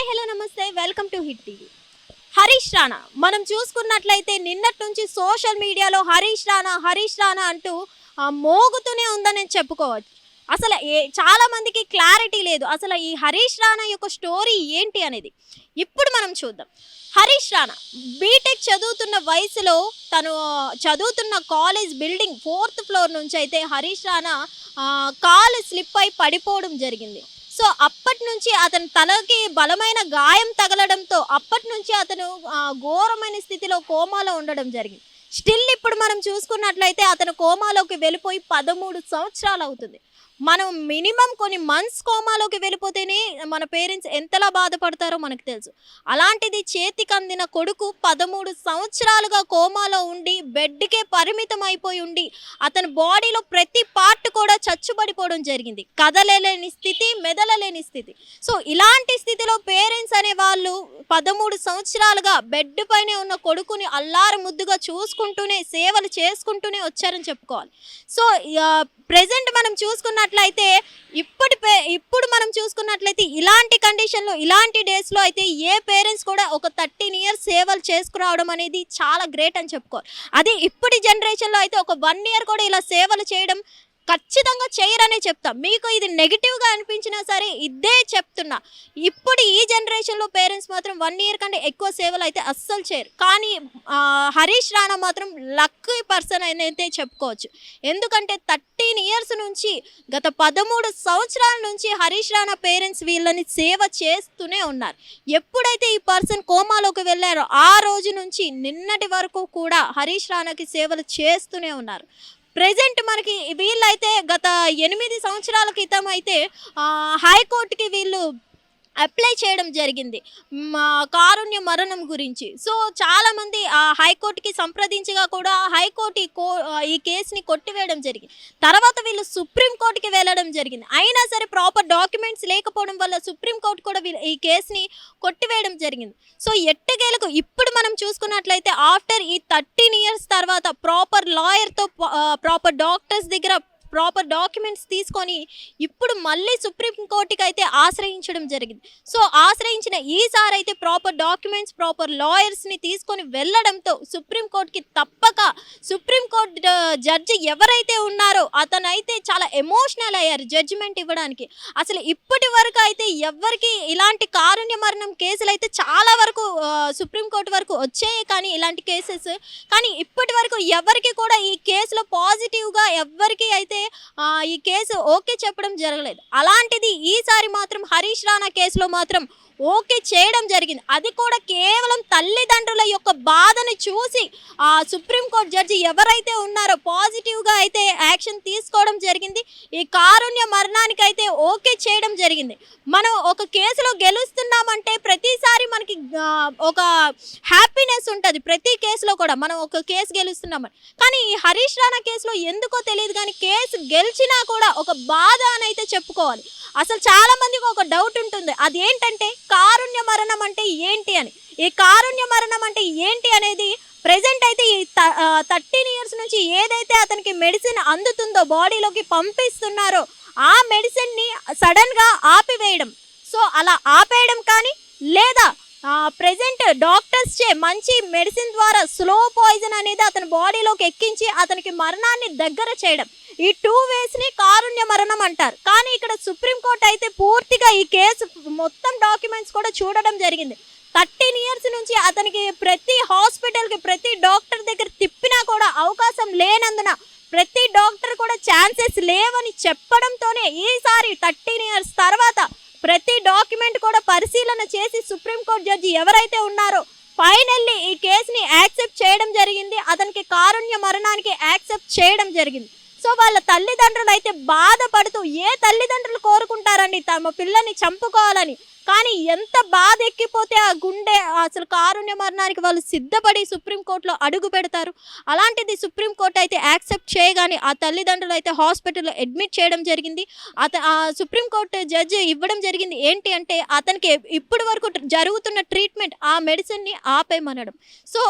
Hi hello నమస్తే welcome to hit TV. Harish Rana మనం చూసుకున్నట్లయితే నిన్నటి నుంచి సోషల్ మీడియాలో హరీష్ రాణా అంటూ మోగుతూనే ఉందని చెప్పుకోవచ్చు. అసలు చాలా మందికి క్లారిటీ లేదు అసలు ఈ హరీష్ రాణా యొక్క స్టోరీ ఏంటి అనేది. ఇప్పుడు మనం చూద్దాం. హరీష్ రాణా బీటెక్ చదువుతున్న వయసులో తను చదువుతున్న కాలేజ్ బిల్డింగ్ 4th ఫ్లోర్ నుంచి అయితే హరీష్ రాణా కాలు స్లిప్ అయి పడిపోవడం జరిగింది. సో అప్పటి నుంచి అతని తలకి బలమైన గాయం తగలడంతో అప్పటి నుంచి అతను ఘోరమైన స్థితిలో కోమాలో ఉండడం జరిగింది. స్టిల్ ఇప్పుడు మనం చూసుకున్నట్లయితే అతను కోమాలోకి వెళ్ళిపోయి 13 సంవత్సరాలు అవుతుంది. మనం మినిమం కొన్ని మంత్స్ కోమాలోకి వెళ్ళిపోతేనే మన పేరెంట్స్ ఎంతలా బాధపడతారో మనకు తెలుసు. అలాంటిది చేతికి అందిన కొడుకు 13 సంవత్సరాలుగా కోమాలో ఉండి బెడ్కే పరిమితం అయిపోయి ఉండి అతని బాడీలో ప్రతి పార్ట్ కూడా చచ్చుబడిపోవడం జరిగింది. కదలలేని స్థితి, మెదలలేని స్థితి. సో ఇలాంటి స్థితిలో పేరెంట్స్ అనే వాళ్ళు 13 సంవత్సరాలుగా బెడ్ పైనే ఉన్న కొడుకుని అల్లారు ముద్దుగా చూసుకుంటూనే సేవలు చేసుకుంటూనే వచ్చారని చెప్పుకోవాలి. సో ప్రెజెంట్ మనం చూసుకున్నట్లయితే ఇప్పుడు మనం చూసుకున్నట్లయితే ఇలాంటి కండిషన్లో ఇలాంటి డేస్లో అయితే ఏ పేరెంట్స్ కూడా ఒక 13 ఇయర్స్ సేవలు చేసుకురావడం అనేది చాలా గ్రేట్ అని చెప్పుకోవాలి. అది ఇప్పటి జనరేషన్లో అయితే ఒక 1 ఇయర్ కూడా ఇలా సేవలు చేయడం ఖచ్చితంగా చేయరనే చెప్తా. మీకు ఇది నెగిటివ్గా అనిపించినా సరే ఇదే చెప్తున్నా. ఇప్పుడు ఈ జనరేషన్లో పేరెంట్స్ మాత్రం 1 ఇయర్ కంటే ఎక్కువ సేవలు అయితే అస్సలు చేయరు. కానీ హరీష్ రాణా మాత్రం లక్కీ పర్సన్ అయితే చెప్పుకోవచ్చు. ఎందుకంటే 13 ఇయర్స్ నుంచి గత 13 సంవత్సరాల నుంచి హరీష్ రాణా పేరెంట్స్ వీళ్ళని సేవ చేస్తూనే ఉన్నారు. ఎప్పుడైతే ఈ పర్సన్ కోమాలోకి వెళ్ళారో ఆ రోజు నుంచి నిన్నటి వరకు కూడా హరీష్ రాణాకి సేవలు చేస్తూనే ఉన్నారు. ప్రెజెంట్ మనకి వీళ్ళైతే గత 8 సంవత్సరాల క్రితం అయితే హైకోర్టుకి వీళ్ళు అప్లై చేయడం జరిగింది కారుణ్య మరణం గురించి. సో చాలామంది హైకోర్టుకి సంప్రదించగా కూడా హైకోర్టు ఈ కేసుని కొట్టివేయడం జరిగింది. తర్వాత వీళ్ళు సుప్రీంకోర్టుకి వెళ్ళడం జరిగింది. అయినా సరే ప్రాపర్ డాక్యుమెంట్స్ లేకపోవడం వల్ల సుప్రీంకోర్టు కూడా ఈ కేసుని కొట్టివేయడం జరిగింది. సో ఎట్టకేలకు ఇప్పుడు మనం చూసుకున్నట్లయితే ఆఫ్టర్ ఈ 13 ఇయర్స్ తర్వాత ప్రాపర్ లాయర్తో ప్రాపర్ డాక్టర్స్ దగ్గర ప్రాపర్ డాక్యుమెంట్స్ తీసుకొని ఇప్పుడు మళ్ళీ సుప్రీంకోర్టుకి అయితే ఆశ్రయించడం జరిగింది. సో ఆశ్రయించిన ఈసారి అయితే ప్రాపర్ డాక్యుమెంట్స్ ప్రాపర్ లాయర్స్ని తీసుకొని వెళ్ళడంతో సుప్రీంకోర్టుకి తప్పక సుప్రీంకోర్టు జడ్జి ఎవరైతే ఉన్నారో అతనైతే చాలా ఎమోషనల్ అయ్యారు జడ్జిమెంట్ ఇవ్వడానికి. అసలు ఇప్పటి వరకు అయితే ఎవరికి ఇలాంటి కారుణ్య మరణం కేసులు అయితే చాలా వరకు సుప్రీంకోర్టు వరకు వచ్చాయి కానీ ఇలాంటి కేసెస్ కానీ ఇప్పటి వరకు ఎవరికి కూడా ఈ కేసులో పాజిటివ్గా ఎవరికి అయితే ఈ కేసు ఓకే చెప్పడం జరగలేదు. అలాంటిది ఈసారి మాత్రం హరీష్ రాణా కేసులో మాత్రం ఓకే చేయడం జరిగింది. అది కూడా కేవలం తల్లిదండ్రుల యొక్క బాధను చూసి సుప్రీంకోర్టు జడ్జి ఎవరైతే ఉన్నారో పాజిటివ్గా అయితే యాక్షన్ తీసుకోవడం జరిగింది. ఈ కారుణ్య మరణానికి అయితే ఓకే చేయడం జరిగింది. మనం ఒక కేసులో గెలుస్తున్నామంటే ప్రతిసారి మనకి ఒక హ్యాపీనెస్ ఉంటుంది. ప్రతి కేసులో కూడా మనం ఒక కేసు గెలుస్తున్నామని. కానీ ఈ హరీష్ రాణా కేసులో ఎందుకో తెలియదు కానీ కేసు గెలిచినా కూడా ఒక బాధ అని అయితే చెప్పుకోవాలి. అసలు చాలా మందికి ఒక డౌట్ ఉంటుంది, అదేంటంటే కారుణ్య మరణం అంటే ఏంటి అని. ఈ కారుణ్య మరణం అంటే ఏంటి అనేది ప్రెజెంట్ అయితే ఈ 13 ఇయర్స్ నుంచి ఏదైతే అతనికి మెడిసిన్ అందుతుందో బాడీలోకి పంపిస్తున్నారో ఆ మెడిసిన్ని సడన్గా ఆపివేయడం. సో అలా ఆపేయడం కానీ లేదా ప్రెజెంట్ డాక్టర్స్ చే మంచి మెడిసిన్ ద్వారా స్లో పాయిజన్ అనేది అతని బాడీలోకి ఎక్కించి అతనికి మరణాన్ని దగ్గర చేయడం. ఈ 2 వేస్ని కారుణ్య మరణం అంటారు. కానీ ఇక్కడ సుప్రీంకోర్టు అయితే పూర్తిగా ఈ కేసు మొత్తం డాక్యుమెంట్స్ కూడా చూడడం జరిగింది. 13 ఇయర్స్ నుంచి అతనికి ప్రతి హాస్పిటల్కి ప్రతి డాక్టర్ దగ్గర తిప్పినా కూడా అవకాశం లేనందున ప్రతి డాక్టర్ కూడా ఛాన్సెస్ లేవని చెప్పడంతోనే ఈసారి 13 ఇయర్స్ తర్వాత ప్రతి డాక్యుమెంట్ కూడా పరిశీలన చేసి సుప్రీంకోర్టు జడ్జి ఎవరైతే ఉన్నారో ఫైనల్లీ ఈ కేసుని యాక్సెప్ట్ చేయడం జరిగింది. అతనికి కారుణ్య మరణానికి యాక్సెప్ట్ చేయడం జరిగింది. సో వాళ్ళ తల్లిదండ్రులు అయితే బాధపడుతూ ఏ తల్లిదండ్రులు కోరుకుంటారండి తమ పిల్లని చంపుకోవాలని. కానీ ఎంత బాధ ఎక్కిపోతే ఆ గుండె అసలు కారుణ్య మరణానికి వాళ్ళు సిద్ధపడి సుప్రీంకోర్టులో అడుగు పెడతారు. అలాంటిది సుప్రీంకోర్టు అయితే యాక్సెప్ట్ చేయగానే ఆ తల్లిదండ్రులు అయితే హాస్పిటల్లో అడ్మిట్ చేయడం జరిగింది. సుప్రీంకోర్టు జడ్జి ఇవ్వడం జరిగింది ఏంటి అంటే అతనికి ఇప్పటి వరకు జరుగుతున్న ట్రీట్మెంట్ ఆ మెడిసిన్ని ఆపేయమనడం. సో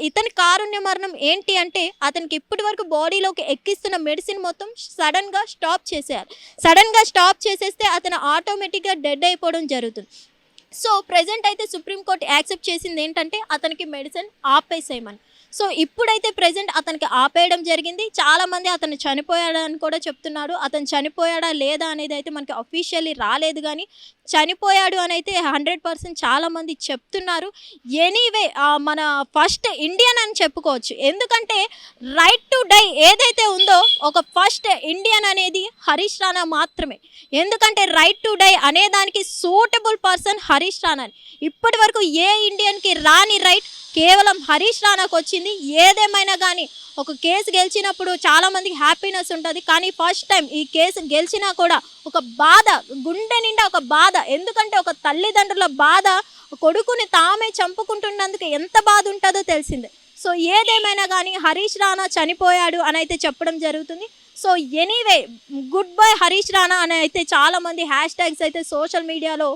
ఇతని కారుణ్య మరణం ఏంటి అంటే అతనికి ఇప్పటి వరకు బాడీలోకి ఎక్కిస్తున్న మెడిసిన్ మొత్తం సడన్గా స్టాప్ చేసేయాలి. సడన్గా స్టాప్ చేసేస్తే అతను ఆటోమేటిక్గా డెడ్ అయిపోవడం జరుగుతుంది. సో ప్రెజెంట్ అయితే సుప్రీంకోర్టు యాక్సెప్ట్ చేసింది ఏంటంటే అతనికి మెడిసిన్ ఆపేసేయమని. సో ఇప్పుడైతే ప్రెజెంట్ అతనికి ఆపేయడం జరిగింది. చాలామంది అతను చనిపోయాడని కూడా చెప్తున్నారు. అతను చనిపోయాడా లేదా అనేది అయితే మనకి అఫీషియల్లీ రాలేదు, కానీ చనిపోయాడు అని అయితే 100% చాలామంది చెప్తున్నారు. ఎనీవే మన ఫస్ట్ ఇండియన్ అని చెప్పుకోవచ్చు. ఎందుకంటే రైట్ టు డై ఏదైతే ఉందో ఒక ఫస్ట్ ఇండియన్ అనేది హరీష్ రాణా మాత్రమే. ఎందుకంటే రైట్ టు డై అనే దానికి సూటబుల్ పర్సన్ హరీష్ రాణా. ఇప్పటి వరకు ఏ ఇండియన్కి రాని రైట్ కేవలం హరీష్ రాణాకు వచ్చింది. ఏదేమైనా కానీ ఒక కేసు గెలిచినప్పుడు చాలామందికి హ్యాపీనెస్ ఉంటుంది, కానీ ఫస్ట్ టైం ఈ కేసు గెలిచినా కూడా ఒక బాధ, గుండె నిండా ఒక బాధ. ఎందుకంటే ఒక తల్లిదండ్రుల బాధ కొడుకుని తామే చంపుకుంటున్నందుకు ఎంత బాధ ఉంటుందో తెలిసిందే. సో ఏదేమైనా కానీ హరీష్ రాణా చనిపోయాడు అని అయితే చెప్పడం జరుగుతుంది. So anyway good bye Harish Rana అని అయితే చాలామంది హ్యాష్ ట్యాగ్స్ అయితే సోషల్ మీడియాలో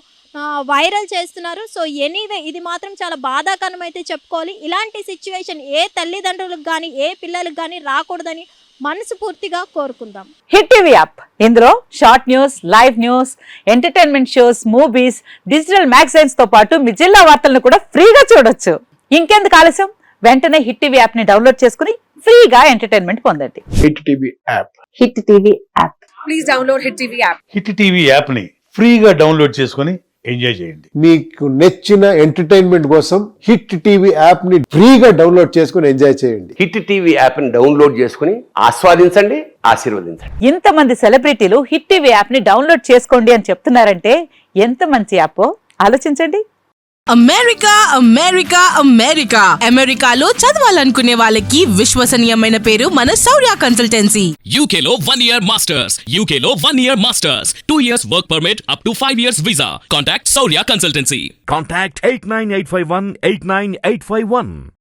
వైరల్ చేస్తున్నారు. సో ఎనీవే ఇది మాత్రం చాలా బాధాకరం అయితే చెప్పుకోవాలి. ఇలాంటి సిచ్యువేషన్ ఏ తల్లిదండ్రులకు కానీ ఏ పిల్లలకు కానీ రాకూడదని మనస్ఫూర్తిగా కోరుకుందాం. హిట్ టీవీ యాప్, ఇందులో short news, live news, entertainment shows, movies, digital magazines తో పాటు మీ జిల్లా వార్తలను కూడా ఫ్రీగా చూడొచ్చు. ఇంకెందుకు ఆలస్యం, వెంటనే హిట్ టీవీ యాప్ ని డౌన్లోడ్ చేసుకుని ఫ్రీగా ఎంటర్టైన్మెంట్ పొందండి. Hit TV app. Hit TV app. Please download hit TV app. Hit TV app ని ఫ్రీగా డౌన్లోడ్ చేసుకొని ఎంజాయ్ చేయండి. మీకు నచ్చిన ఎంటర్టైన్మెంట్ కోసం హిట్ టీవీ యాప్ ని ఫ్రీగా డౌన్లోడ్ చేసుకుని ఎంజాయ్ చేయండి. హిట్ టీవీ యాప్ ని డౌన్లోడ్ చేసుకుని ఆస్వాదించండి, ఆశీర్వదించండి. ఇంతమంది సెలబ్రిటీలు హిట్ టీవీ యాప్ ని డౌన్లోడ్ చేసుకోండి అని చెప్తున్నారంటే ఎంత మంచి యాప్ ఆలోచించండి. అమెరికా అమెరికా అమెరికా అమెరికాలో చదవాలనుకునే వాళ్ళకి విశ్వసనీయమైన పేరు మన శౌర్య కన్సల్టెన్సీ. UK లో 1 year masters. UK లో 1 year masters. 2 years work permit up to 5 years visa. Contact Saurya Consultancy. Contact 89851 89851.